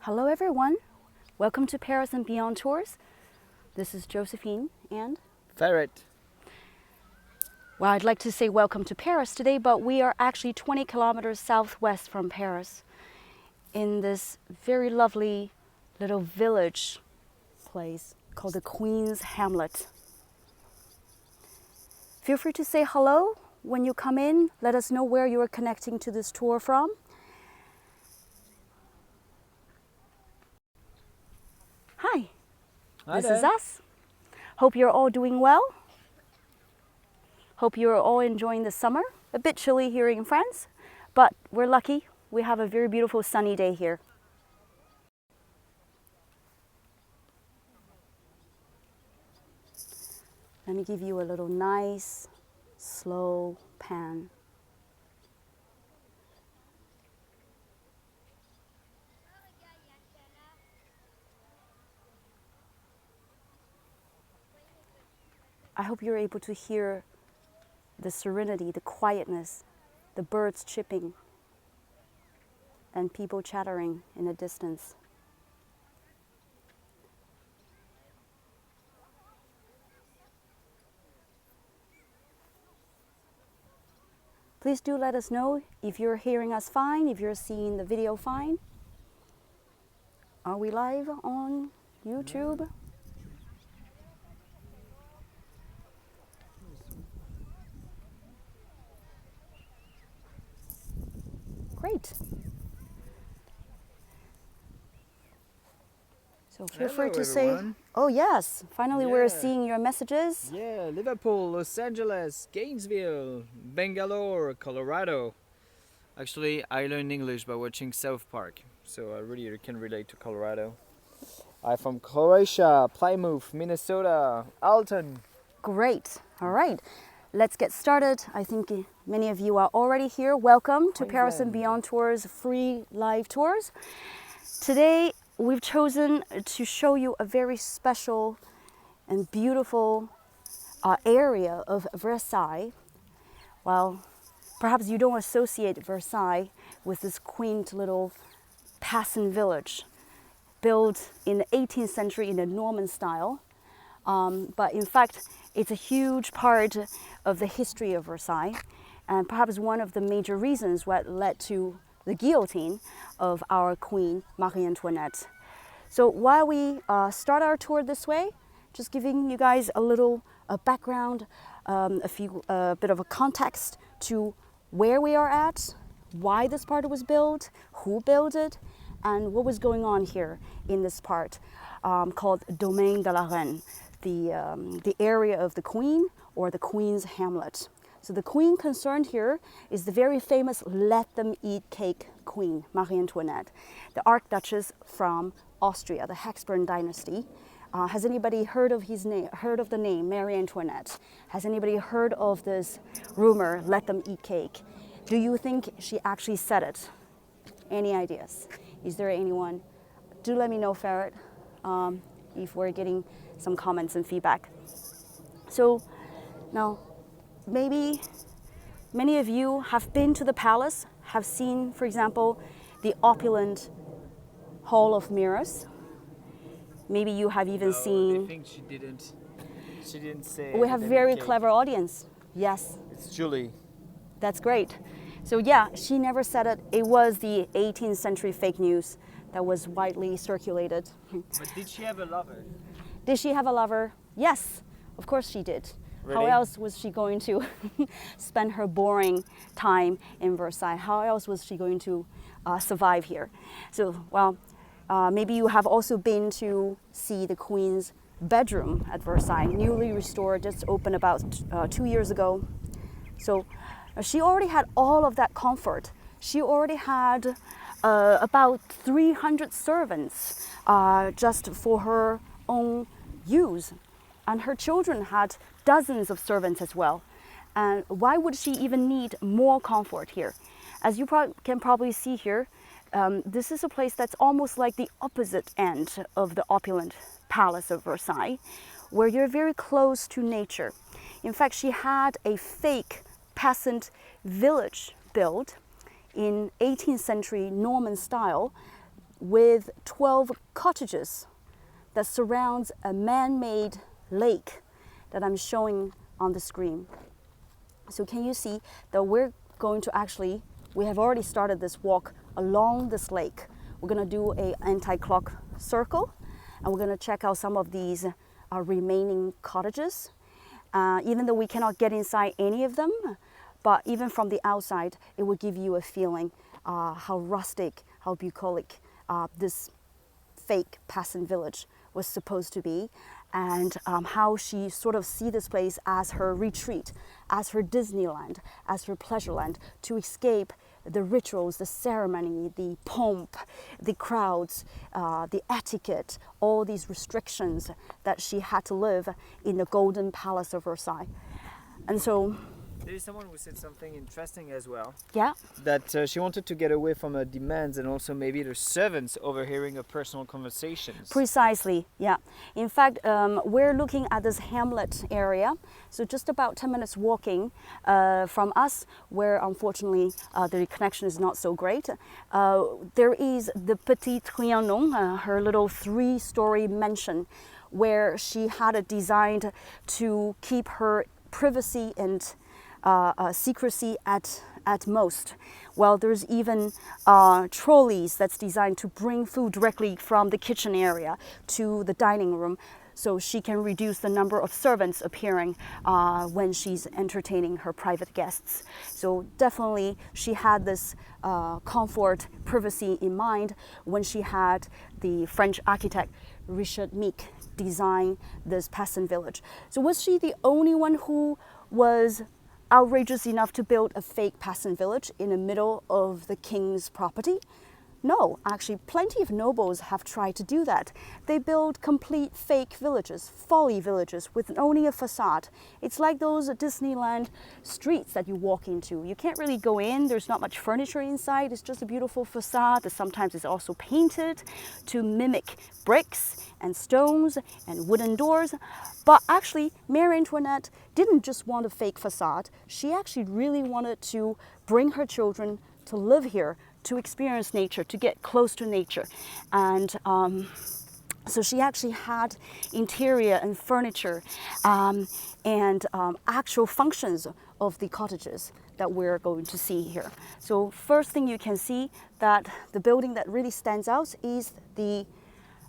Hello everyone, welcome to Paris and Beyond Tours. This is Josephine and Ferret. Well, I'd like to say welcome to Paris today, but we are actually 20 kilometers southwest from Paris in this very lovely little village place called the Queen's Hamlet. Feel free to say hello when you come in. Let us know where you are connecting to this tour from. Hi, this is us. Hope you're all doing well. Hope you're all enjoying the summer. A bit chilly here in France, but we're lucky. We have a very beautiful sunny day here. Let me give you a little nice, slow pan. I hope you're able to hear the serenity, the quietness, the birds chirping, and people chattering in the distance. Please do let us know if you're hearing us fine, if you're seeing the video fine. Are we live on YouTube? Great. So feel free to say, oh yes, finally we're seeing your messages. Yeah, Liverpool, Los Angeles, Gainesville, Bangalore, Colorado. Actually, I learned English by watching South Park, so I really can relate to Colorado. I'm from Croatia, Plymouth, Minnesota, Alton. Great. All right. Let's get started. I think many of you are already here. Welcome to Paris and Beyond Tours free live tours. Today we've chosen to show you a very special and beautiful area of Versailles. Well, perhaps you don't associate Versailles with this quaint little peasant village built in the 18th century in the Norman style. But in fact, it's a huge part of the history of Versailles, and perhaps one of the major reasons what led to the guillotine of our Queen Marie Antoinette. So while we start our tour this way, just giving you guys a little background, a bit of a context to where we are at, why this part was built, who built it, and what was going on here in this part called Domaine de la Reine, the area of the Queen, or the Queen's Hamlet. So the Queen concerned here is the very famous let them eat cake Queen, Marie Antoinette, the Archduchess from Austria, the Habsburg dynasty. Has anybody heard of the name Marie Antoinette? Has anybody heard of this rumor, let them eat cake? Do you think she actually said it? Any ideas? Is there anyone? Do let me know, Ferret, if we're getting some comments and feedback. So now, maybe many of you have been to the palace, have seen, for example, the opulent Hall of Mirrors. Maybe you have even seen. I think she didn't. She didn't say. We have very clever audience. Yes. It's Julie. That's great. So yeah, she never said it. It was the 18th century fake news that was widely circulated. But did she have a lover? Did she have a lover? Yes, of course she did. Really? How else was she going to spend her boring time in Versailles? How else was she going to survive here? So, well, maybe you have also been to see the Queen's bedroom at Versailles, newly restored, just opened about 2 years ago. So she already had all of that comfort. She already had about 300 servants just for her own use. And her children had dozens of servants as well. And why would she even need more comfort here? As you can probably see here, this is a place that's almost like the opposite end of the opulent palace of Versailles, where you're very close to nature. In fact, she had a fake peasant village built in 18th century Norman style with 12 cottages that surrounds a man-made lake that I'm showing on the screen. So can you see that we're going to actually, we have already started this walk along this lake. We're going to do an anti-clock circle, and we're going to check out some of these remaining cottages. Even though we cannot get inside any of them, but even from the outside, it will give you a feeling how rustic, how bucolic this fake peasant village was supposed to be, and how she sort of see this place as her retreat, as her Disneyland, as her pleasure land, to escape the rituals, the ceremony, the pomp, the crowds, the etiquette, all these restrictions that she had to live in the Golden Palace of Versailles. And so There is someone who said something interesting as well. yeah, That she wanted to get away from her demands and also maybe the servants overhearing her personal conversations. precisely, yeah. In fact, we're looking at this Hamlet area, so just about 10 minutes walking from us, where unfortunately the connection is not so great. There is the Petit Trianon, her little 3-story mansion, where she had it designed to keep her privacy and secrecy at most. Well, there's even trolleys that's designed to bring food directly from the kitchen area to the dining room, so she can reduce the number of servants appearing when she's entertaining her private guests. So definitely she had this comfort, privacy in mind when she had the French architect Richard Meek design this peasant village. So was she the only one who was outrageous enough to build a fake peasant village in the middle of the king's property? No, actually plenty of nobles have tried to do that. They build complete fake villages, folly villages with only a facade. It's like those Disneyland streets that you walk into. You can't really go in, there's not much furniture inside, it's just a beautiful facade that sometimes is also painted to mimic bricks and stones and wooden doors. But actually, Marie Antoinette didn't just want a fake facade. She actually really wanted to bring her children to live here, to experience nature, to get close to nature. And so she actually had interior and furniture and actual functions of the cottages that we're going to see here. So first thing you can see that the building that really stands out is the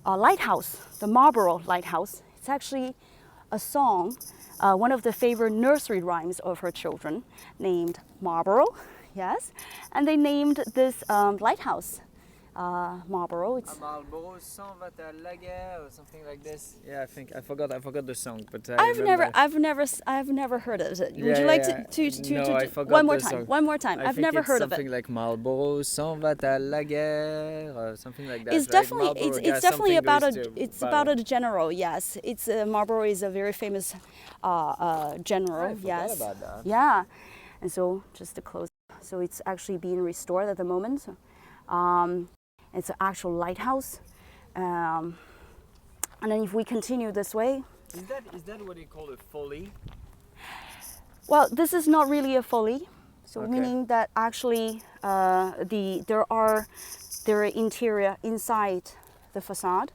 lighthouse, the Marlborough Lighthouse. It's actually a song, one of the favorite nursery rhymes of her children, named Marlborough. Yes, and they named this lighthouse Marlborough. It's Marlborough s'en va à la guerre or something like this. Yeah, I forgot the song, but I've never heard of it. Would you like to No, I forgot one more the time? song. One more time. I've never heard of it. Something like Marlborough s'en va à la guerre, or something like that. It's like definitely it's definitely about a a general. Yes, it's Marlborough is a very famous general. I forgot Yes, about that. yeah, and so just to close. So it's actually being restored at the moment. It's an actual lighthouse. And then if we continue this way. Is that what you call a folly? Well, this is not really a folly. So Okay. meaning that actually there are interior inside the facade.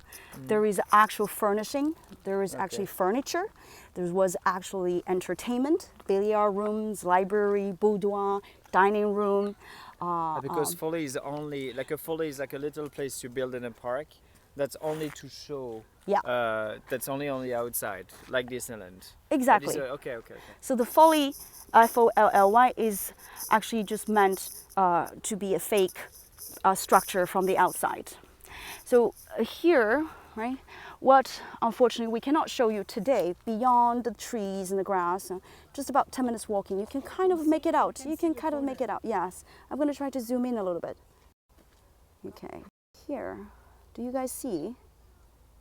There is actual furnishing. There is actually furniture. There was actually entertainment, billiard rooms, library, boudoir, dining room. Because folly is only like a little place you build in a park. That's only to show. Yeah. That's only on the outside, like Disneyland. Exactly. Okay. So the folly, Folly, is actually just meant to be a fake structure from the outside. So here, right, what unfortunately we cannot show you today, beyond the trees and the grass, just about 10 minutes walking, you can kind of make it out. You can kind of make it out, yes. I'm going to try to zoom in a little bit. Okay, here, do you guys see?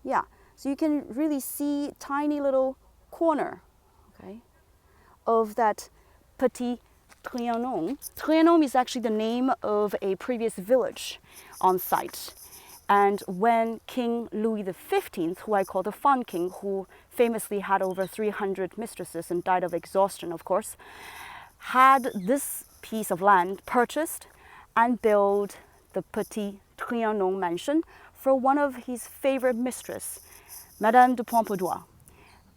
Yeah, so you can really see tiny little corner, okay, of that Petit Trianon. Trianon is actually the name of a previous village on site. And when King Louis XV, who I call the Fun King, who famously had over 300 mistresses and died of exhaustion, of course, had this piece of land purchased and built the Petit Trianon mansion for one of his favorite mistress, Madame de Pompadour.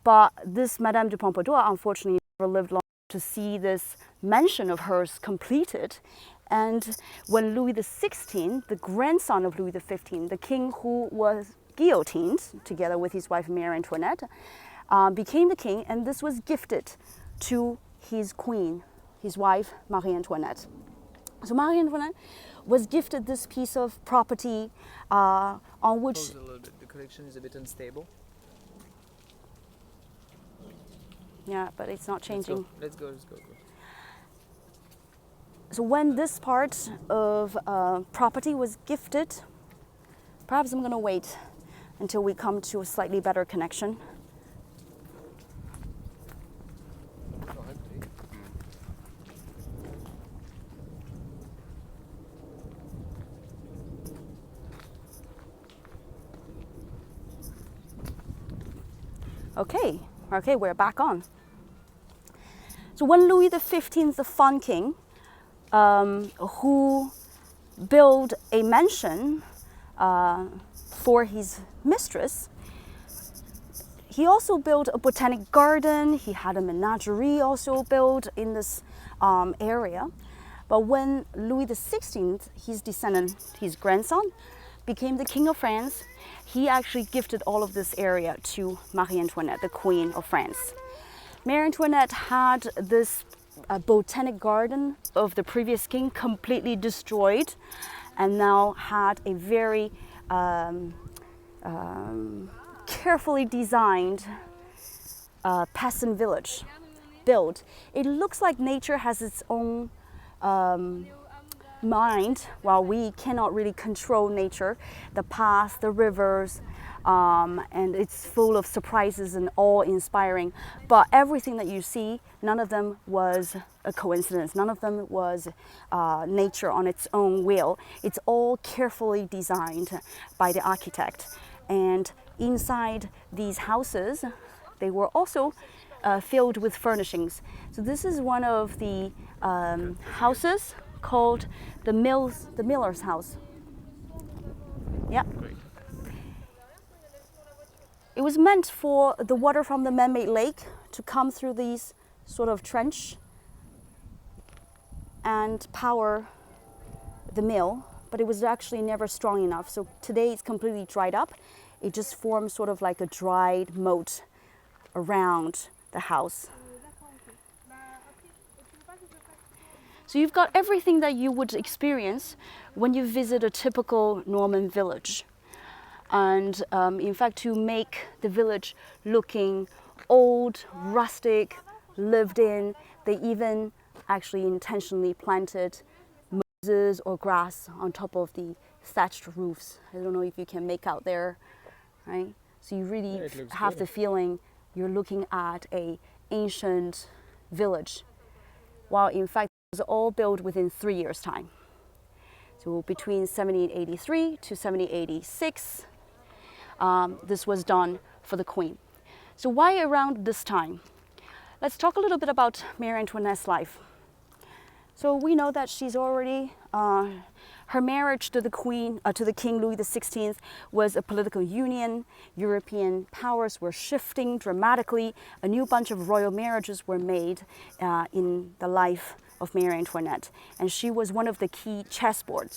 But this Madame de Pompadour unfortunately never lived long to see this mansion of hers completed. And when Louis XVI, the grandson of Louis XV, the king who was guillotined together with his wife Marie Antoinette, became the king, and this was gifted to his queen, his wife Marie Antoinette. So Marie Antoinette was gifted this piece of property on which... A little bit. The collection is a bit unstable. Yeah, but it's not changing. Let's go. So when this part of property was gifted, perhaps I'm going to wait until we come to a slightly better connection. Okay, we're back on. So when Louis XV, the Fun King, who built a mansion for his mistress, he also built a botanic garden. He had a menagerie also built in this area. But when Louis XVI, his descendant, his grandson, became the King of France, he actually gifted all of this area to Marie Antoinette, the Queen of France. Marie Antoinette had this botanic garden of the previous king completely destroyed, and now had a very carefully designed peasant village built. It looks like nature has its own mind, while we cannot really control nature, the paths, the rivers, and it's full of surprises and awe-inspiring. But everything that you see, none of them was a coincidence. None of them was nature on its own will. It's all carefully designed by the architect. And inside these houses, they were also filled with furnishings. So this is one of the houses called the miller's house. Yeah. It was meant for the water from the man-made lake to come through these sort of trench and power the mill, but it was actually never strong enough. So today it's completely dried up. It just forms sort of like a dried moat around the house. So you've got everything that you would experience when you visit a typical Norman village. And in fact, to make the village looking old, rustic, lived in, they even actually intentionally planted mosses or grass on top of the thatched roofs. I don't know if you can make out there, right? So you really have the feeling you're looking at an ancient village, while in fact it was all built within 3 years' time. So between 1783 to 1786, this was done for the Queen. So why around this time? Let's talk a little bit about Marie Antoinette's life. So we know that she's already, her marriage to the Queen, to the King Louis XVI was a political union. European powers were shifting dramatically. A new bunch of royal marriages were made in the life of Marie Antoinette, and she was one of the key chessboard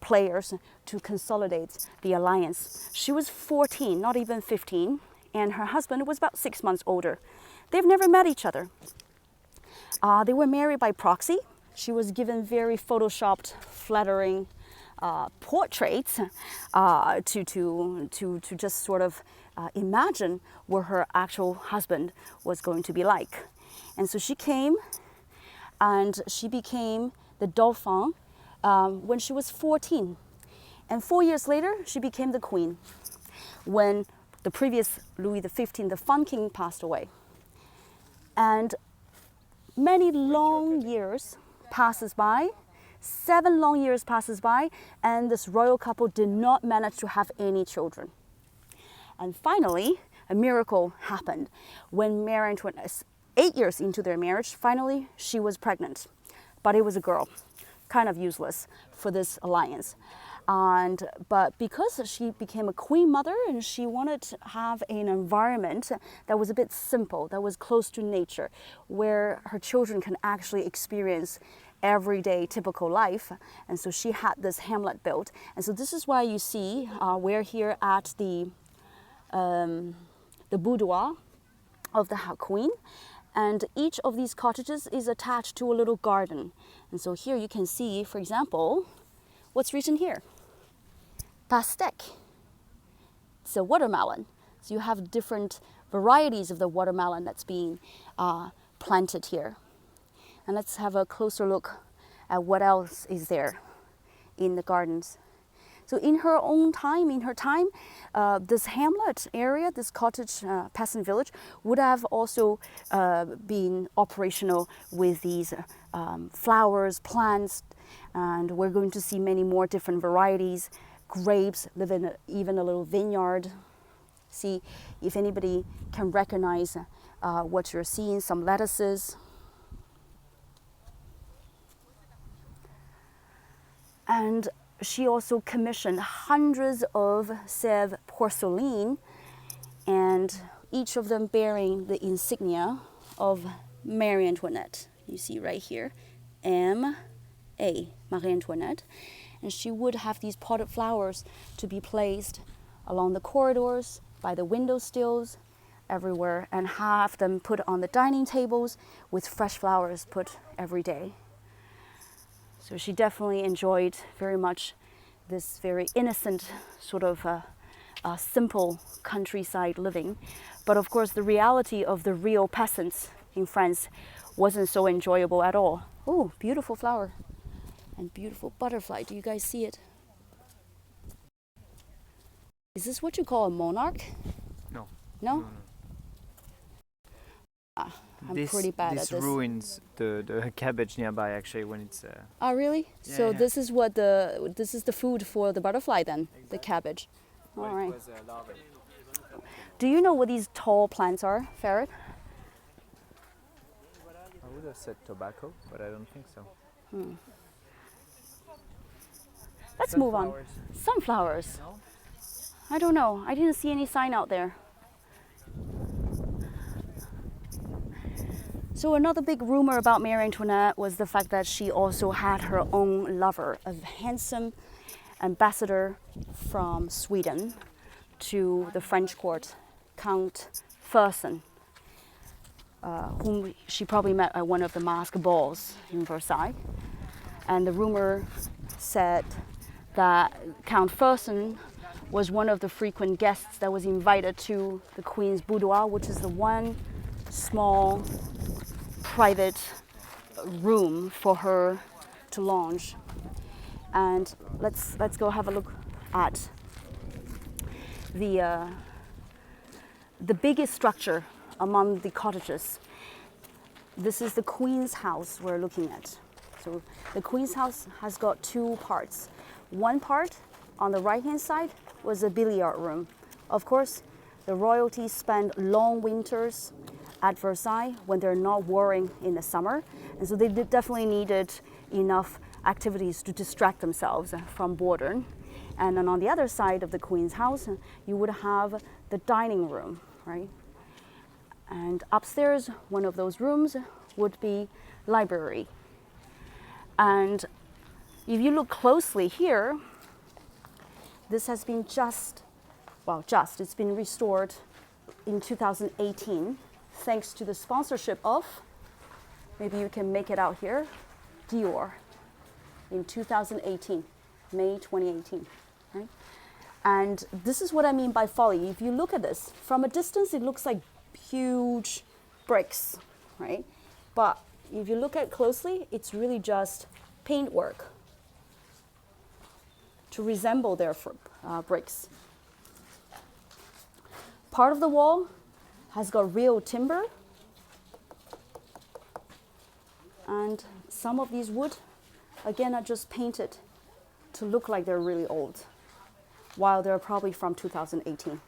players to consolidate the alliance. She was 14, not even 15, and her husband was about 6 months older. They've never met each other. They were married by proxy. She was given very photoshopped, flattering portraits to just sort of imagine what her actual husband was going to be like. And so she came, and she became the Dauphin when she was 14. And 4 years later, she became the Queen when the previous Louis XV, the Fun King, passed away. And many long years passes by, 7 long years passes by, and this royal couple did not manage to have any children. And finally, a miracle happened. When Marie Antoinette, 8 years into their marriage, finally she was pregnant. But it was a girl, kind of useless for this alliance. But because she became a queen mother and she wanted to have an environment that was a bit simple, that was close to nature, where her children can actually experience everyday typical life. And so she had this Hamlet built. And so this is why you see we're here at the boudoir of the queen. And each of these cottages is attached to a little garden. And so here you can see, for example, what's written here? Pastèque. It's a watermelon. So you have different varieties of the watermelon that's being planted here. And let's have a closer look at what else is there in the gardens. So in her time, this hamlet area, this cottage peasant village, would have also been operational with these flowers, plants, and we're going to see many more different varieties. Grapes, live in even a little vineyard. See if anybody can recognize what you're seeing, some lettuces. And she also commissioned hundreds of Sèvres porcelain, and each of them bearing the insignia of Marie Antoinette. You see right here, M.A. Marie Antoinette. And she would have these potted flowers to be placed along the corridors, by the window sills, everywhere, and have them put on the dining tables with fresh flowers put every day. So she definitely enjoyed very much this very innocent sort of simple countryside living. But of course, the reality of the real peasants in France wasn't so enjoyable at all. Oh, beautiful flower and beautiful butterfly. Do you guys see it? Is this what you call a monarch? No. No? I'm pretty bad at this. This ruins the cabbage nearby actually when it's. Oh really? Yeah, so yeah. this is the food for the butterfly then, exactly. The cabbage. All right. Do you know what these tall plants are, Ferret? I would have said tobacco, but I don't think so. Let's move on. Sunflowers. No? I don't know. I didn't see any sign out there. So another big rumor about Marie Antoinette was the fact that she also had her own lover, a handsome ambassador from Sweden to the French court, Count Fersen, whom she probably met at one of the masked balls in Versailles. And the rumor said that Count Fersen was one of the frequent guests that was invited to the Queen's boudoir, which is the one small private room for her to lounge. And let's go have a look at the biggest structure among the cottages. This is the Queen's house we're looking at. So the Queen's house has got two parts. One part on the right-hand side was a billiard room. Of course, the royalty spent long winters at Versailles when they're not warring in the summer. And so they definitely needed enough activities to distract themselves from boredom. And then on the other side of the Queen's house, you would have the dining room, right? And upstairs, one of those rooms would be library. And if you look closely here, this has been it's been restored in 2018, thanks to the sponsorship of, maybe you can make it out here, Dior, in 2018, May 2018, right? And this is what I mean by folly. If you look at this, from a distance, it looks like huge bricks, right? But if you look at it closely, it's really just paintwork to resemble their bricks. Part of the wall has got real timber, and some of these wood, again, are just painted to look like they're really old, while they're probably from 2018.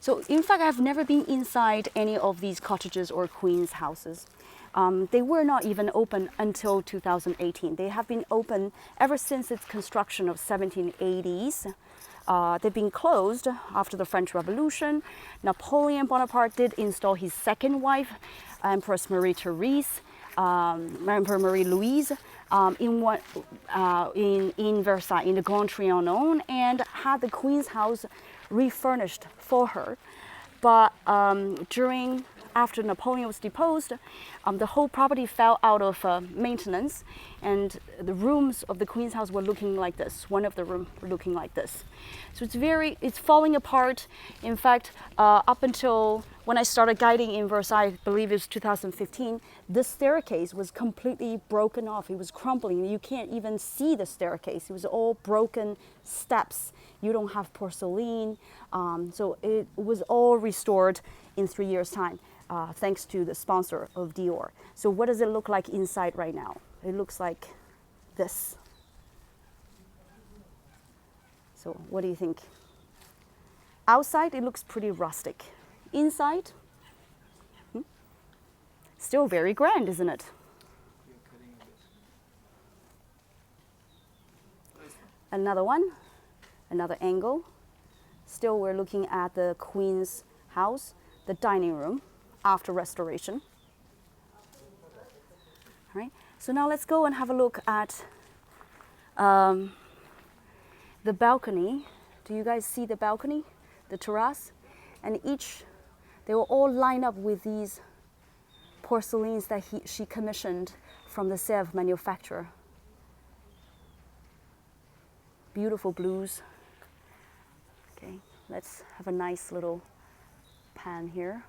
So in fact, I've never been inside any of these cottages or queens' houses. They were not even open until 2018. They have been open ever since its construction of 1780s. They've been closed after the French Revolution. Napoleon Bonaparte did install his second wife, Empress Marie Therese, Emperor Marie Louise, in Versailles, in the Grand Trianon, and had the Queen's house refurnished for her. But after Napoleon was deposed, the whole property fell out of maintenance, and the rooms of the Queen's house were looking like this. One of the rooms were looking like this. So it's falling apart. In fact, up until when I started guiding in Versailles, I believe it was 2015, this staircase was completely broken off. It was crumbling. You can't even see the staircase. It was all broken steps. You don't have porcelain. So it was all restored in 3 years' time, thanks to the sponsor of Dior. So what does it look like inside right now? It looks like this. So what do you think? Outside, it looks pretty rustic. Inside, still very grand, isn't it? Another one, another angle. Still, we're looking at the Queen's house, the dining room after restoration. All right, so now let's go and have a look at the balcony. Do you guys see the balcony, the terrace? And they were all lined up with these porcelains that she commissioned from the Sèvres manufacturer. Beautiful blues. Okay, let's have a nice little pan here.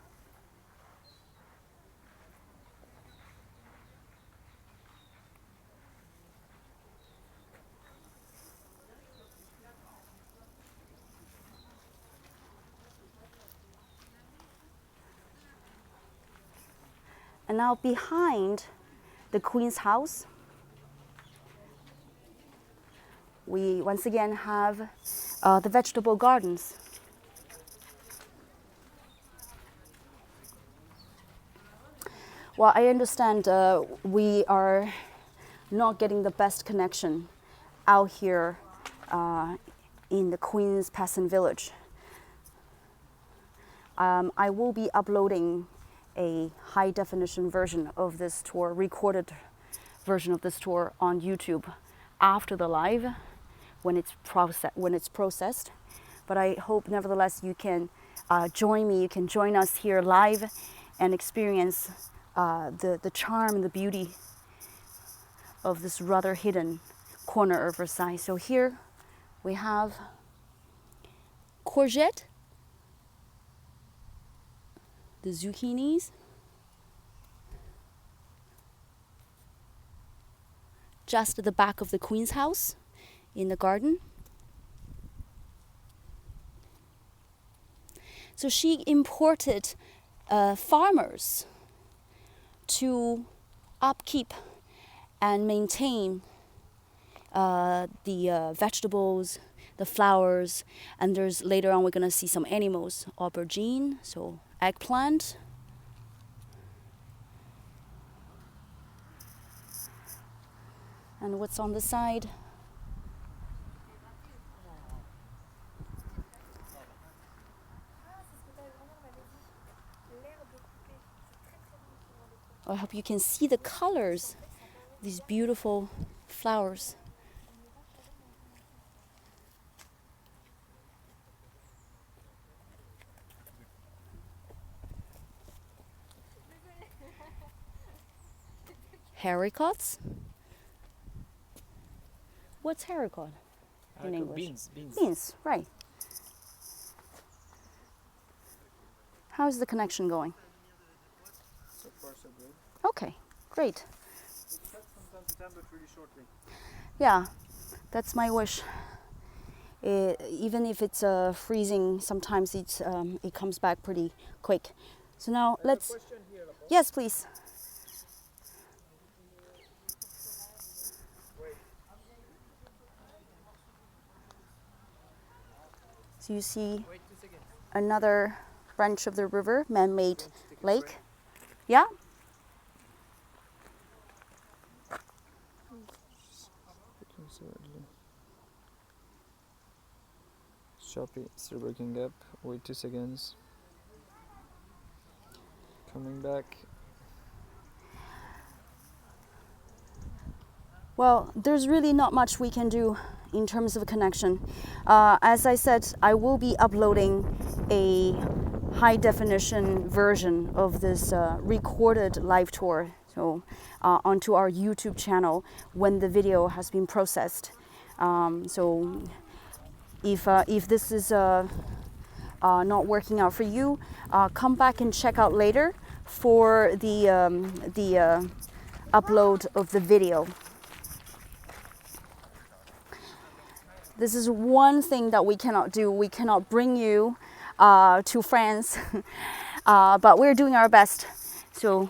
And now behind the Queen's house, we once again have the vegetable gardens. Well, I understand we are not getting the best connection out here in the Queen's Peasant Village. I will be uploading a high definition version of this tour, recorded version of this tour on YouTube after the live when it's processed. But I hope nevertheless you can join me, you can join us here live and experience the charm and the beauty of this rather hidden corner of Versailles. So here we have courgette, the zucchinis, just at the back of the Queen's house in the garden. So she imported farmers to upkeep and maintain the vegetables, the flowers, and there's later on we're gonna see some animals, aubergine, so eggplant. And what's on the side? I hope you can see the colors, these beautiful flowers. Haricots? What's haricot in English? Beans, right. How's the connection going? So far, so good. Okay, great. It's cut from time to time, but really shortly. Yeah, that's my wish. Even if it's freezing, sometimes it comes back pretty quick. So now let's. Yes, please. So you see another branch of the river, man-made lake. Yeah? Shopee, still waking up. Wait 2 seconds. Coming back. Well, there's really not much we can do in terms of connection. As I said, I will be uploading a high definition version of this recorded live tour onto our YouTube channel when the video has been processed. So if this is not working out for you, come back and check out later for the upload of the video. This is one thing that we cannot do. We cannot bring you to France, but we're doing our best. So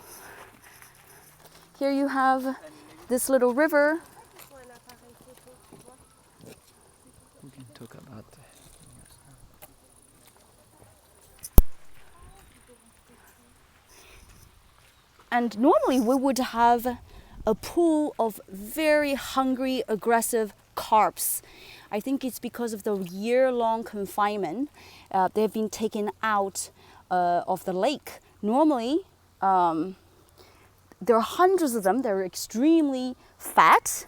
here you have this little river. We can talk about And normally we would have a pool of very hungry, aggressive carps. I think it's because of the year-long confinement. They've been taken out of the lake. Normally, there are hundreds of them. They're extremely fat,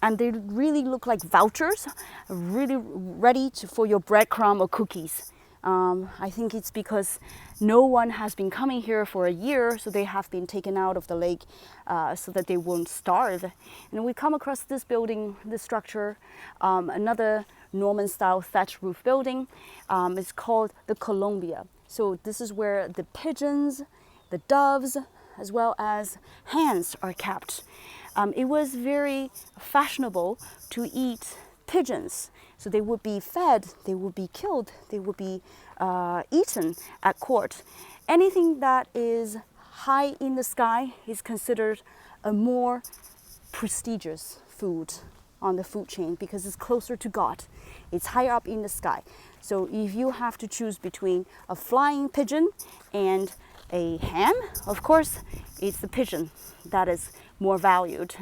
and they really look like vultures, really ready for your breadcrumb or cookies. I think it's because no one has been coming here for a year, so they have been taken out of the lake so that they won't starve. And we come across this building, this structure, another Norman-style thatch roof building. It's called the Columbia. So this is where the pigeons, the doves, as well as hens are kept. It was very fashionable to eat pigeons. So they would be fed, they would be killed, they would be eaten at court. Anything that is high in the sky is considered a more prestigious food on the food chain because it's closer to God. It's higher up in the sky. So if you have to choose between a flying pigeon and a hen, of course, it's the pigeon that is more valued.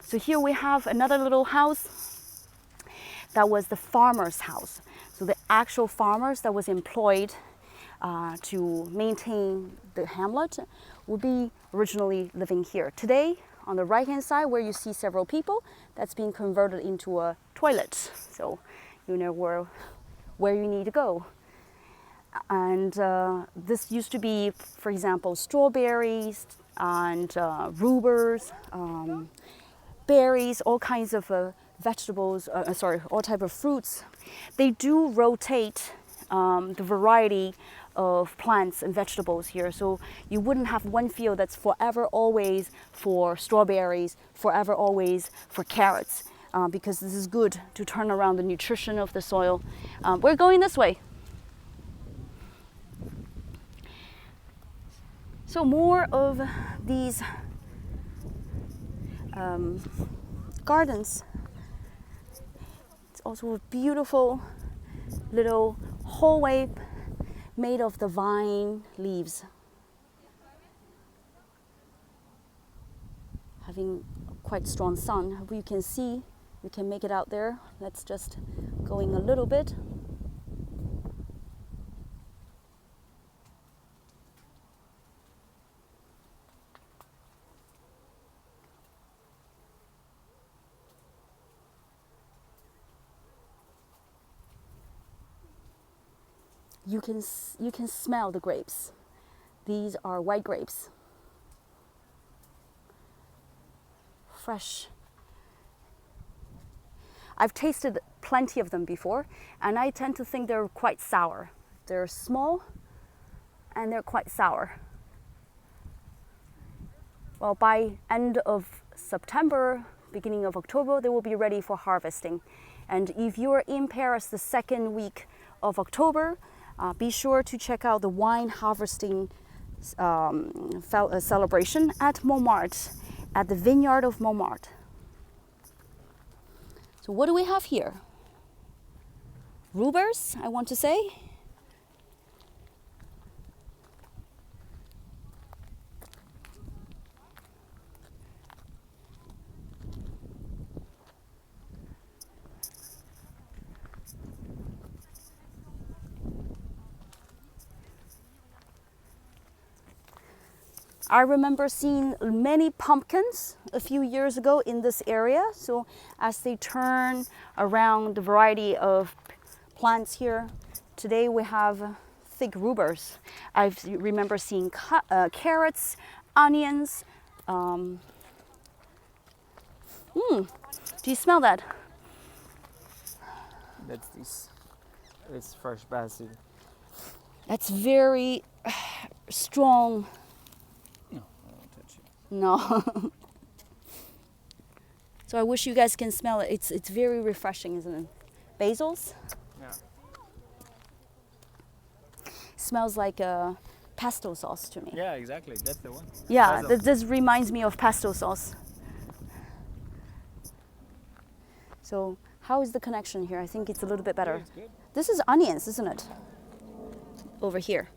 So here we have another little house. That was the farmer's house. So the actual farmers that was employed to maintain the hamlet would be originally living here. Today, on the right-hand side where you see several people, that's being converted into a toilet. So you know where you need to go. And this used to be, for example, strawberries and rhubers, berries, all kinds of vegetables, all type of fruits. They do rotate the variety of plants and vegetables here. So you wouldn't have one field that's forever always for strawberries, forever always for carrots, because this is good to turn around the nutrition of the soil. We're going this way. So more of these gardens. It's also a beautiful little hallway made of the vine leaves. Having quite strong sun. Hope you can see, you can make it out there. Let's just go in a little bit. You can smell the grapes. These are white grapes. Fresh. I've tasted plenty of them before, and I tend to think they're quite sour. They're small, and they're quite sour. Well, by end of September, beginning of October, they will be ready for harvesting. And if you're in Paris the second week of October, be sure to check out the wine harvesting celebration at Montmartre, at the vineyard of Montmartre. So what do we have here? Rhubers, I want to say. I remember seeing many pumpkins a few years ago in this area. So as they turn around the variety of plants here, today we have thick rubers. I remember seeing carrots, onions. Do you smell that? That's this. It's fresh basil. That's very strong. No, I won't touch it. No. So I wish you guys can smell it. It's very refreshing, isn't it? Basils? Yeah. Smells like a pesto sauce to me. Yeah, exactly. That's the one. Yeah, Basil. this reminds me of pesto sauce. So how is the connection here? I think it's a little bit better. It's good. This is onions, isn't it? Over here.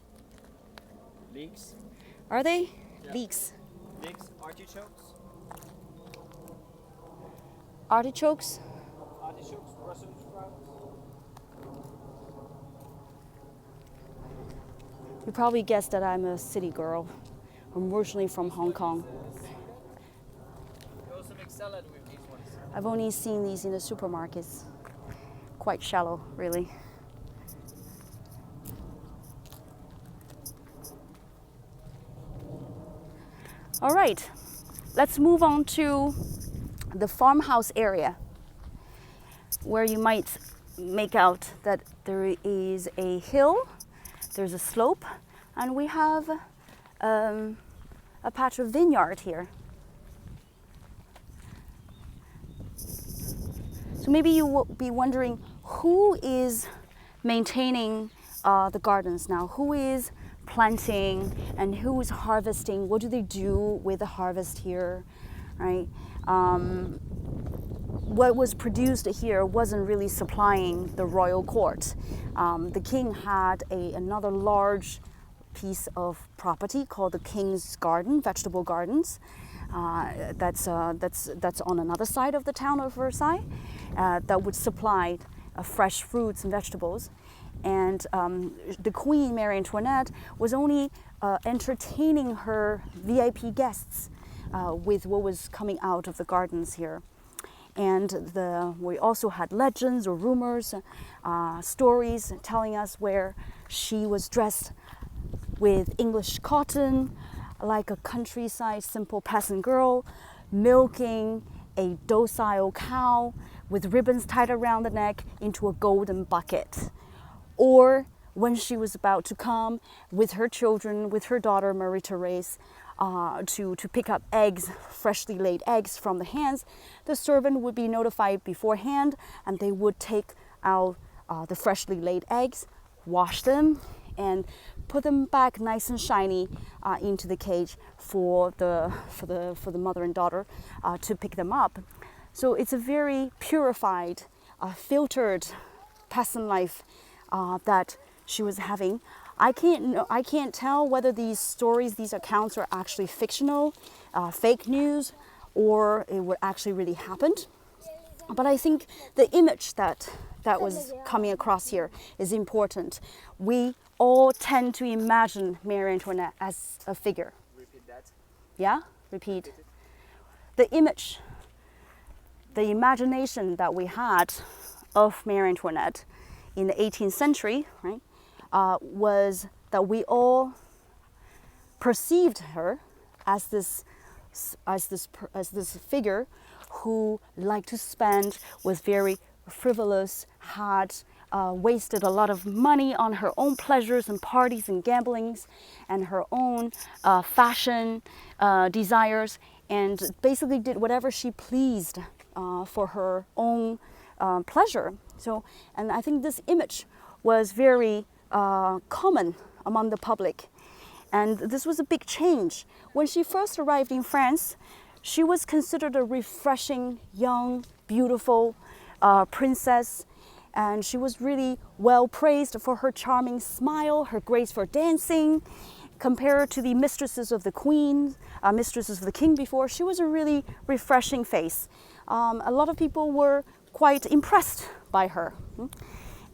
Leeks. Are they? Yeah. Leeks. Leeks. Artichokes. Artichokes. Artichokes. Brussels sprouts. You probably guessed that I'm a city girl. I'm originally from Hong Kong. You also make salad with these ones. I've only seen these in the supermarkets. Quite shallow, really. All right, let's move on to the farmhouse area, where you might make out that there is a hill, there's a slope, and we have a patch of vineyard here. So maybe you will be wondering, who is maintaining the gardens now? Who is planting and who is harvesting? What do they do with the harvest here, right? What was produced here wasn't really supplying the royal court. The king had another large piece of property called the King's Garden, vegetable gardens. That's on another side of the town of Versailles, that would supply fresh fruits and vegetables. And the Queen Marie Antoinette was only entertaining her VIP guests with what was coming out of the gardens here. And we also had legends or rumors, stories telling us where she was dressed with English cotton, like a countryside simple peasant girl, milking a docile cow with ribbons tied around the neck into a golden bucket. Or when she was about to come with her children, with her daughter Marie Therese, to pick up eggs, freshly laid eggs from the hens, the servant would be notified beforehand, and they would take out the freshly laid eggs, wash them, and put them back nice and shiny into the cage for the mother and daughter to pick them up. So it's a very purified, filtered peasant life that she was having. I can't tell whether these stories, these accounts are actually fictional, fake news, or it would actually really happened. But I think the image that was coming across here is important. We all tend to imagine Marie Antoinette as a figure. Repeat that. Yeah? Repeat. The image, the imagination that we had of Marie Antoinette in the 18th century, right, was that we all perceived her as this figure who liked to spend, was very frivolous, had wasted a lot of money on her own pleasures and parties and gamblings and her own fashion desires, and basically did whatever she pleased for her own pleasure. So, and I think this image was very common among the public. And this was a big change. When she first arrived in France, she was considered a refreshing, young, beautiful princess. And she was really well praised for her charming smile, her grace for dancing. Compared to the mistresses of the queen, mistresses of the king before, she was a really refreshing face. A lot of people were quite impressed by her.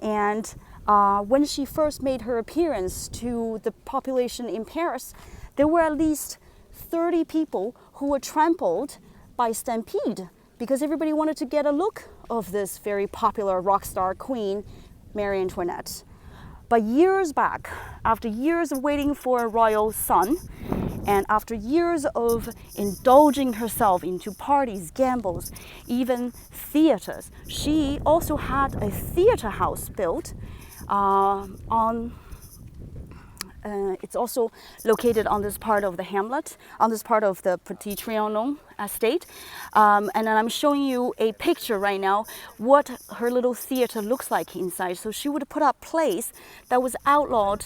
And when she first made her appearance to the population in Paris, there were at least 30 people who were trampled by stampede because everybody wanted to get a look of this very popular rock star Queen Marie Antoinette. But years back, after years of waiting for a royal son, and after years of indulging herself into parties, gambles, even theaters, she also had a theater house built it's also located on this part of the Hamlet, on this part of the Petit Trianon estate. And then I'm showing you a picture right now what her little theater looks like inside. So she would put up plays that was outlawed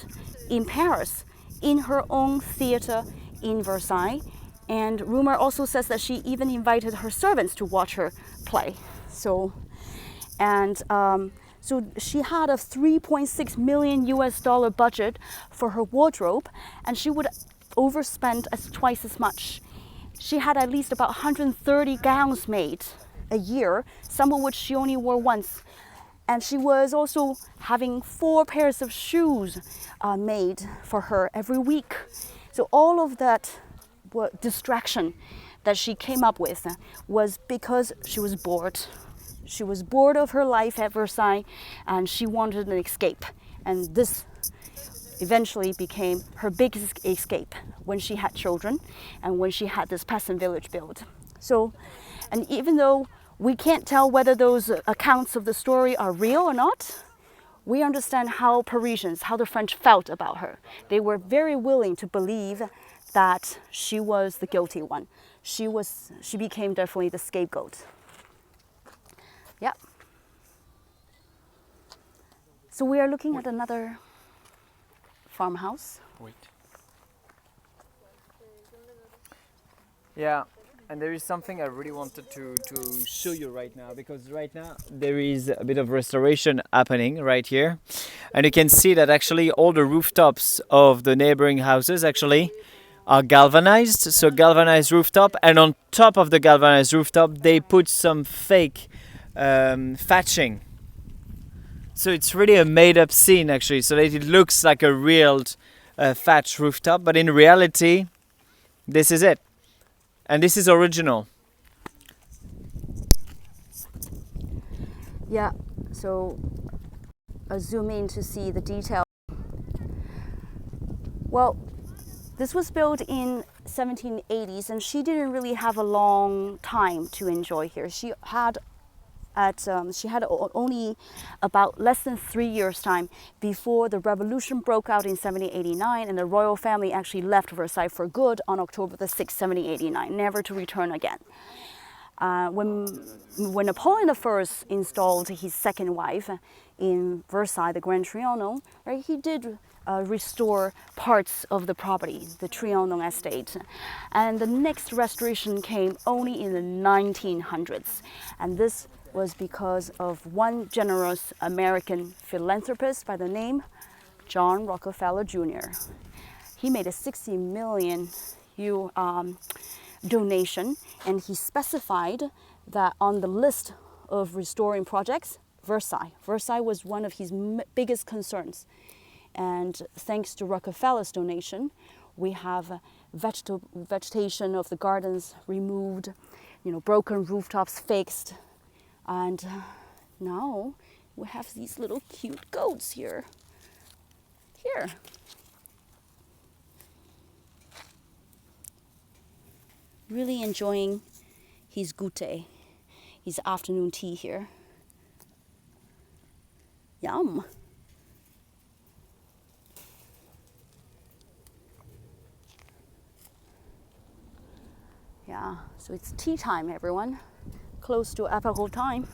in Paris in her own theater in Versailles. And rumor also says that she even invited her servants to watch her play. So she had a 3.6 million US dollar budget for her wardrobe, and she would overspend twice as much. She had at least about 130 gowns made a year, some of which she only wore once. And she was also having 4 pairs of shoes made for her every week. So all of that distraction that she came up with was because she was bored. She was bored of her life at Versailles and she wanted an escape. And this eventually became her biggest escape when she had children and when she had this peasant village built. So, and even though we can't tell whether those accounts of the story are real or not, we understand how Parisians, how the French felt about her. They were very willing to believe that she was the guilty one. She became definitely the scapegoat. Yeah. So we are looking at another farmhouse. Wait. Yeah, and there is something I really wanted to show you right now, because right now there is a bit of restoration happening right here. And you can see that actually all the rooftops of the neighboring houses actually are galvanized. So galvanized rooftop, and on top of the galvanized rooftop they put some fake thatching. So it's really a made-up scene actually, so that it looks like a real thatch rooftop, but in reality this is it, and this is original. Yeah, so I'll zoom in to see the detail. Well, this was built in 1780s, and she didn't really have a long time to enjoy here. She had only about less than 3 years' time before the revolution broke out in 1789, and the royal family actually left Versailles for good on October the 6th, 1789, never to return again. When Napoleon I installed his second wife in Versailles, the Grand Trianon, right, he did restore parts of the property, the Trianon estate. And the next restoration came only in the 1900s. And this was because of one generous American philanthropist by the name John Rockefeller Jr. He made a $60 million donation, and he specified that on the list of restoring projects, Versailles was one of his biggest concerns. And thanks to Rockefeller's donation, we have vegetation of the gardens removed, broken rooftops fixed, and now we have these little cute goats here. Really enjoying his goûter, his afternoon tea here. Yum. Yeah, so it's tea time, everyone. Close to apéro time.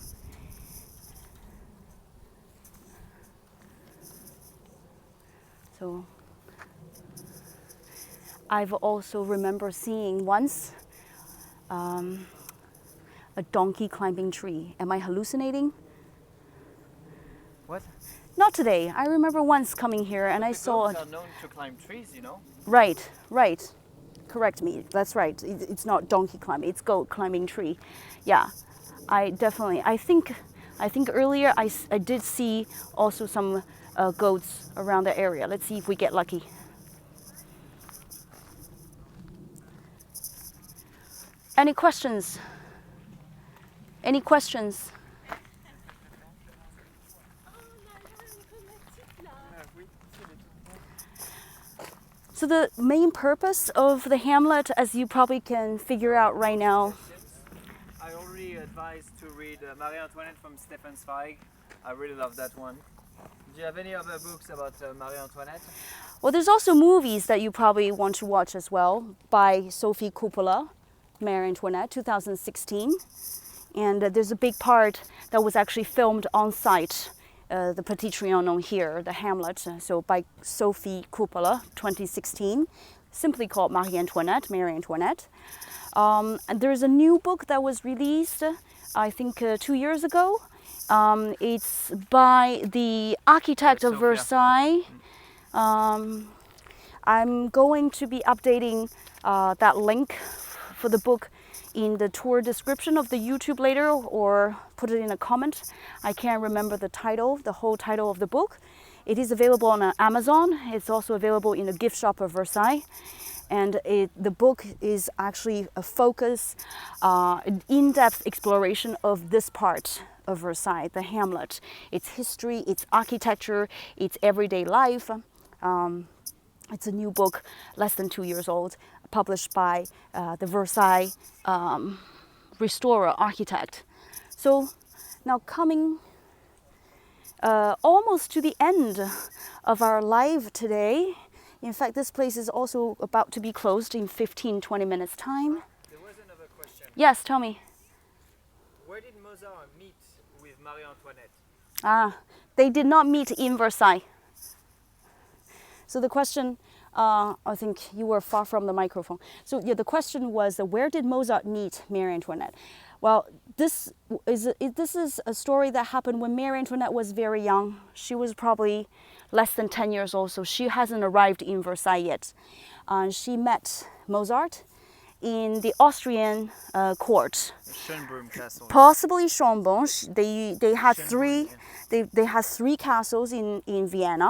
So I've also remember seeing once a donkey climbing tree. Am I hallucinating? What? Not today. I remember once coming here and I saw. Goats are known to climb trees, Right. Correct me. That's right. It's not donkey climbing. It's goat climbing tree. Yeah, I think earlier I did see also some goats around the area. Let's see if we get lucky. Any questions? Any questions? So the main purpose of the Hamlet, as you probably can figure out right now. I already advised to read Marie Antoinette from Stefan Zweig. I really love that one. Do you have any other books about Marie Antoinette? Well, there's also movies that you probably want to watch as well by Sofia Coppola, Marie Antoinette, 2016. And there's a big part that was actually filmed on site, the Petit Trianon here, the Hamlet, so by Sofia Coppola, 2016, simply called Marie Antoinette, Marie Antoinette. And there's a new book that was released, I think 2 years ago. It's by the architect of Versailles. I'm going to be updating that link for the book in the tour description of the YouTube later, or put it in a comment. I can't remember the title, the whole title of the book. It is available on Amazon. It's also available in a gift shop of Versailles. And the book is actually a focus, an in-depth exploration of this part of Versailles, the Hamlet, its history, its architecture, its everyday life. It's a new book, less than 2 years old, published by the Versailles restorer architect. So now coming almost to the end of our live today. In fact, this place is also about to be closed in 15-20 minutes time. There was another question. Yes, tell me. Where did Mozart meet with Marie Antoinette? They did not meet in Versailles. So the question, I think you were far from the microphone. So yeah, the question was, where did Mozart meet Marie Antoinette? Well, this is a story that happened when Marie Antoinette was very young. She was probably less than 10 years old, so she hasn't arrived in Versailles yet. She met Mozart in the Austrian court. Schönbrunn Castle. Possibly Schönbrunn. They had three castles in Vienna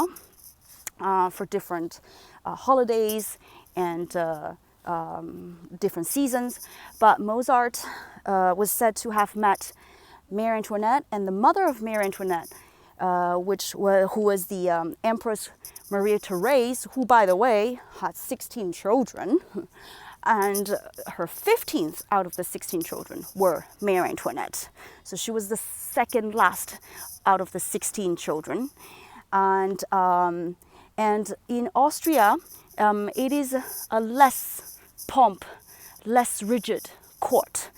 for different holidays and different seasons. But Mozart was said to have met Marie Antoinette and the mother of Marie Antoinette, who was the Empress Marie Therese, who, by the way, had 16 children. And her 15th out of the 16 children were Marie Antoinette. So she was the second last out of the 16 children. And in Austria, it is a less pomp, less rigid court.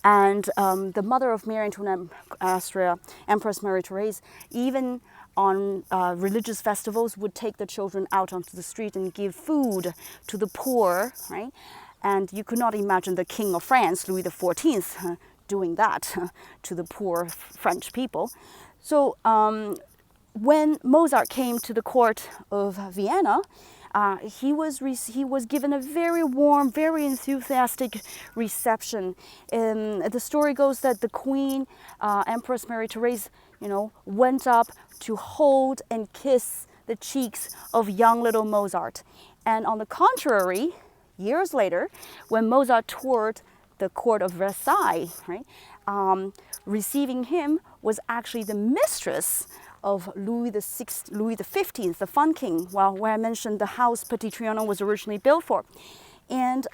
And the mother of Marie Antoinette, Austria, Empress Marie Therese, even on religious festivals would take the children out onto the street and give food to the poor, right? And you could not imagine the King of France, Louis XIV, doing that to the poor French people. So when Mozart came to the court of Vienna, he was given a very warm, very enthusiastic reception. The story goes that the Queen, Empress Marie Therese, went up to hold and kiss the cheeks of young little Mozart. And on the contrary, years later, when Mozart toured the court of Versailles, right, receiving him was actually the mistress of Louis XV, the Fun King, where I mentioned the house Petit Trianon was originally built for. And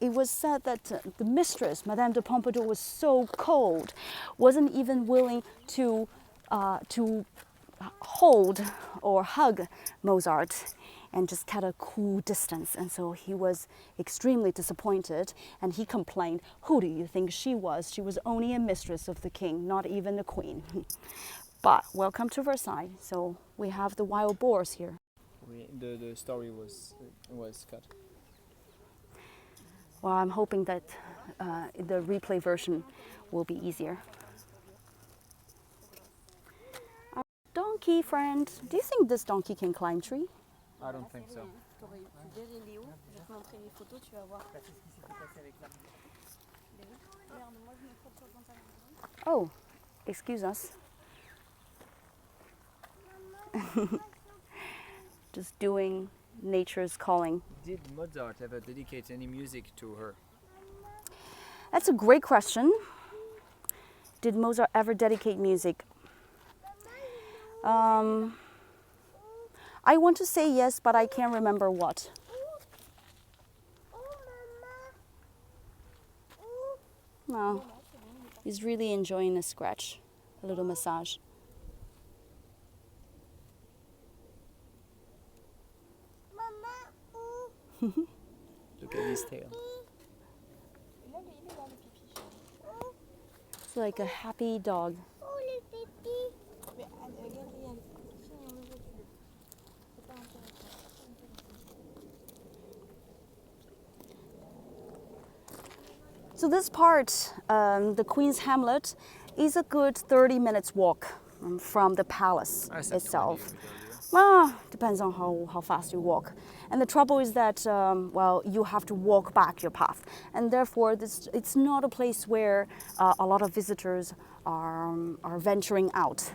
it was said that the mistress, Madame de Pompadour, was so cold, wasn't even willing to hold or hug Mozart, and just kept a cool distance. And so he was extremely disappointed, and he complained, "Who do you think she was? She was only a mistress of the king, not even the queen." But welcome to Versailles. So we have the wild boars here. The story was cut. Well, I'm hoping that the replay version will be easier. Our donkey friend, do you think this donkey can climb tree? I don't think so. Oh, excuse us. Just doing nature's calling. Did Mozart ever dedicate any music to her? That's That's a great question. Did Mozart ever dedicate music? I want to say yes, but I can't remember what. No, he's really enjoying the scratch, a little massage. Look at his tail. It's like a happy dog. So this part, the Queen's Hamlet, is a good 30 minutes walk from the palace itself. Depends on how fast you walk. And the trouble is that, well, you have to walk back your path. And therefore, it's not a place where a lot of visitors are venturing out.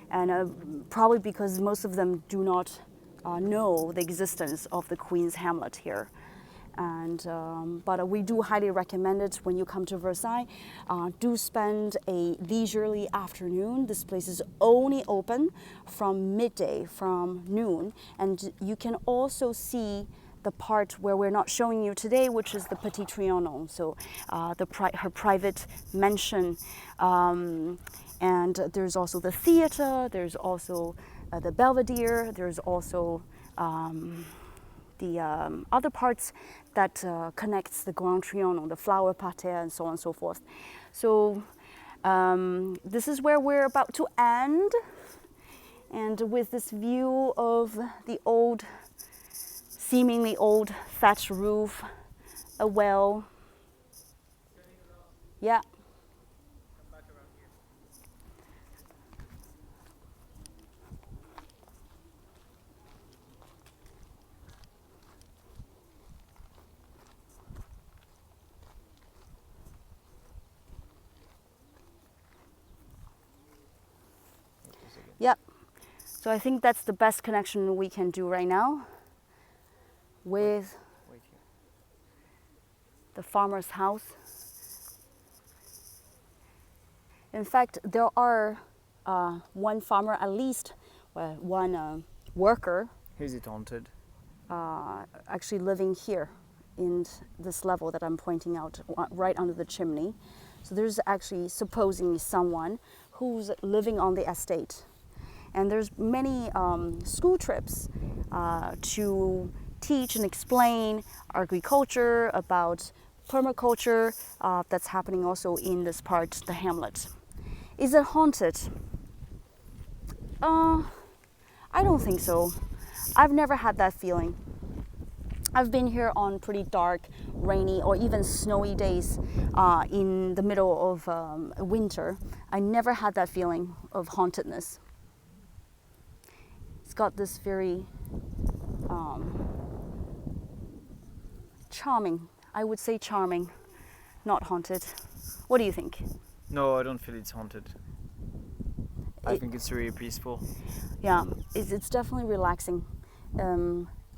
And probably because most of them do not know the existence of the Queen's Hamlet here. And but we do highly recommend it when you come to Versailles. Do spend a leisurely afternoon. This place is only open from midday, from noon, and you can also see the part where we're not showing you today, which is the Petit Trianon, so her private mansion. And there's also the theater. There's also the Belvedere. There's also the other parts that connects the Grand Trianon, the flower parterre, and so on and so forth. So this is where we're about to end, and with this view of the old, seemingly old thatched roof, a well. Yeah. Yep. So I think that's the best connection we can do right now with the farmer's house. In fact, there are one farmer, at least one worker. Is it haunted? Actually living here in this level that I'm pointing out, right under the chimney. So there's actually supposedly someone who's living on the estate. And there's many school trips to teach and explain agriculture, about permaculture, that's happening also in this part, the Hamlet. Is it haunted? I don't think so. I've never had that feeling. I've been here on pretty dark, rainy, or even snowy days in the middle of winter. I never had that feeling of hauntedness. It's got this very charming, I would say charming, not haunted. What do you think? No, I don't feel it's haunted. I think it's really peaceful. Yeah, it's definitely relaxing.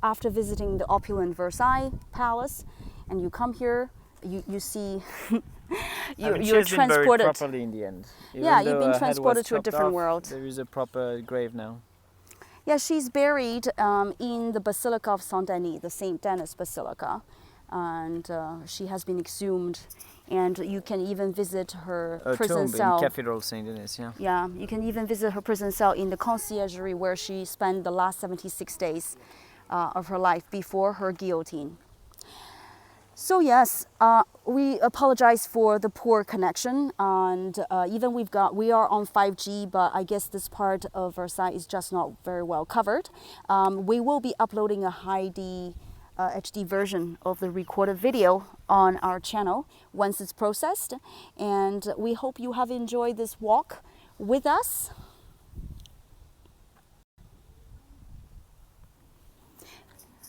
After visiting the opulent Versailles Palace, and you come here, you see, you're transported. Been buried properly in the end. Yeah, you've been transported to a different world. There is a proper grave now. Yeah, she's buried in the Basilica of Saint Denis, the Saint Denis Basilica, and she has been exhumed. And you can even visit her prison cell. In Cathedral Saint Denis, yeah. Yeah, you can even visit her prison cell in the conciergerie where she spent the last 76 days of her life before her guillotine. So yes, we apologize for the poor connection, and even we are on 5G, but I guess this part of Versailles is just not very well covered. We will be uploading a high HD version of the recorded video on our channel once it's processed, and we hope you have enjoyed this walk with us.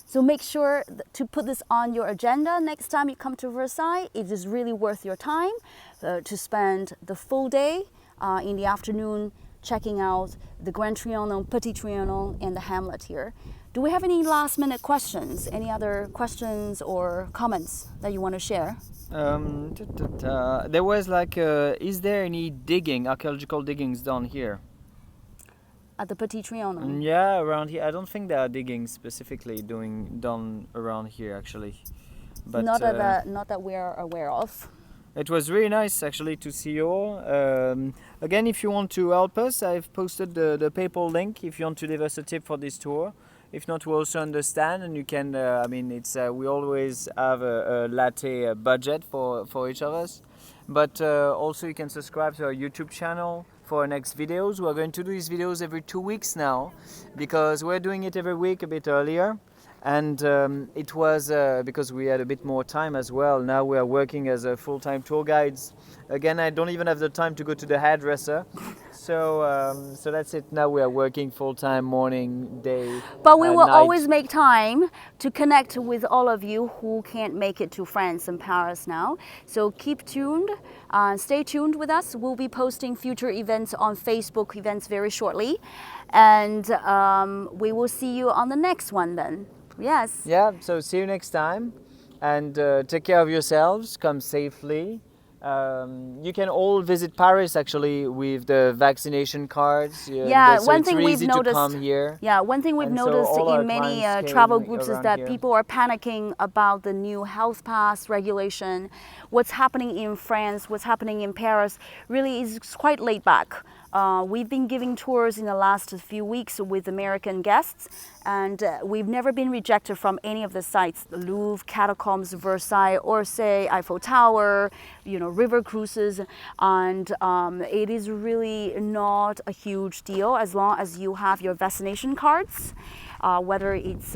So make sure to put this on your agenda next time you come to Versailles. It is really worth your time to spend the full day in the afternoon checking out the Grand Trianon, Petit Trianon, and the Hamlet here. Do we have any last minute questions? Any other questions or comments that you want to share? There was like, is there any archaeological diggings done here? At the Petit Trianon? Yeah, around here. I don't think there are diggings specifically done around here actually. But Not that we're aware of. it was really nice actually to see you all. Again, if you want to help us, I've posted the PayPal link if you want to leave us a tip for this tour. If not, we also understand, and you can. I mean, it's we always have a latte budget for each of us, but also you can subscribe to our YouTube channel for our next videos. We're going to do these videos every 2 weeks now, because we're doing it every week a bit earlier, and it was because we had a bit more time as well. Now we are working as a full-time tour guides. Again, I don't even have the time to go to the hairdresser. So that's it. Now we are working full-time, morning, day. But we will night. always make time to connect with all of you who can't make it to France and Paris now. So keep tuned, stay tuned with us. We'll be posting future events on Facebook events very shortly. And we will see you on the next one then. Yes. Yeah, so see you next time. And take care of yourselves, come safely. You can all visit Paris actually with the vaccination cards. Yeah, so one it's thing really we've easy noticed. to come here. Yeah, one thing we've And so noticed all our in many clients travel came groups is around that here. people are panicking about the new health pass regulation. What's happening in France, what's happening in Paris, really is quite laid back. We've been giving tours in the last few weeks with American guests, and we've never been rejected from any of the sites: the Louvre, Catacombs, Versailles, Orsay, Eiffel Tower, river cruises, and it is really not a huge deal as long as you have your vaccination cards. Whether it's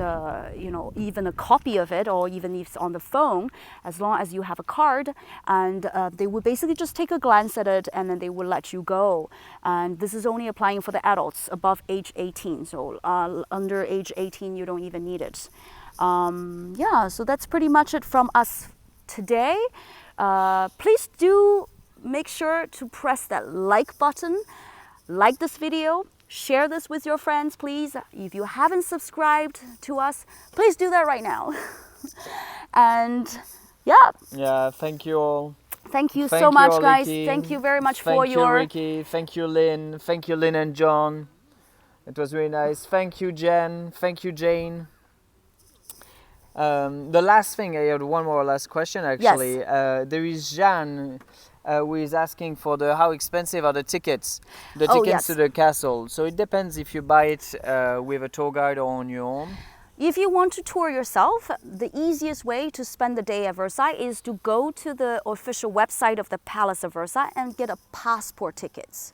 even a copy of it, or even if it's on the phone, as long as you have a card, and they would basically just take a glance at it and then they will let you go. And this is only applying for the adults above age 18, so under age 18 you don't even need it. Yeah, so that's pretty much it from us today. Please do make sure to press that like button, like this video, share this with your friends, please. If you haven't subscribed to us, please do that right now. And Yeah, thank you all. thank you Thank so you much, all, guys. Ricky. Thank you very much Thank for you, your Ricky. Thank you, Lynn. Thank you, Lynn and John. It was really nice. Thank you, Jen. Thank you, Jane. The last thing, I had one more last question actually. Yes. There is Jeanne who is asking for how expensive are the tickets Yes. to the castle. So it depends if you buy it with a tour guide or on your own. If you want to tour yourself, the easiest way to spend the day at Versailles is to go to the official website of the Palace of Versailles and get a passport tickets.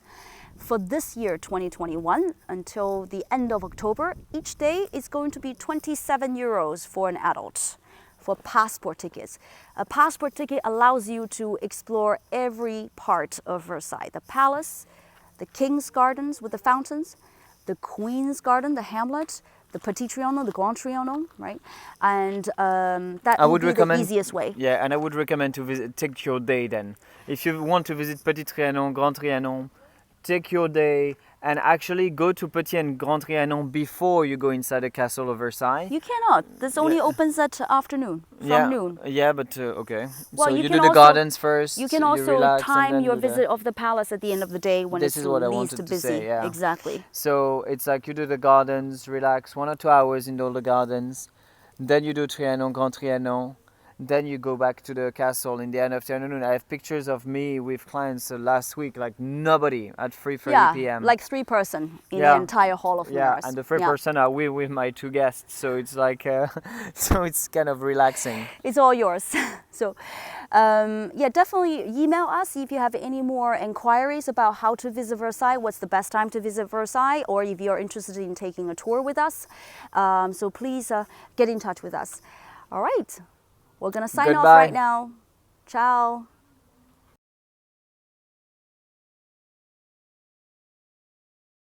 For this year, 2021, until the end of October, each day is going to be 27 euros for an adult for passport tickets. A passport ticket allows you to explore every part of Versailles: the palace, the King's Gardens with the fountains, the Queen's Garden, the Hamlet, the Petit Trianon, the Grand Trianon, right? And that would be the easiest way. Yeah, and I would recommend to take your day then. If you want to visit Petit Trianon, Grand Trianon, take your day and actually go to Petit and Grand Trianon before you go inside the castle of Versailles. You cannot. This only opens at afternoon, from noon. Yeah, but okay. Well, so you you can do the also- gardens first. You can you also relax, and time then your do the- visit of the palace at the end of the day when This it's is what I least wanted to busy. say, yeah. Exactly. So it's like you do the gardens, relax 1 or 2 hours in all the gardens, then you do Trianon, Grand Trianon, then you go back to the castle in the end of the afternoon. I have pictures of me with clients last week, like nobody at 3:30 p.m. Like 3 person in Yeah. the entire hall of Yeah, mirrors. and the third person are with my 2 guests, so it's like so it's kind of relaxing. It's all yours. So definitely email us if you have any more inquiries about how to visit Versailles, what's the best time to visit Versailles, or if you're interested in taking a tour with us. So please get in touch with us. All right, we're gonna sign off Goodbye. right now. Ciao.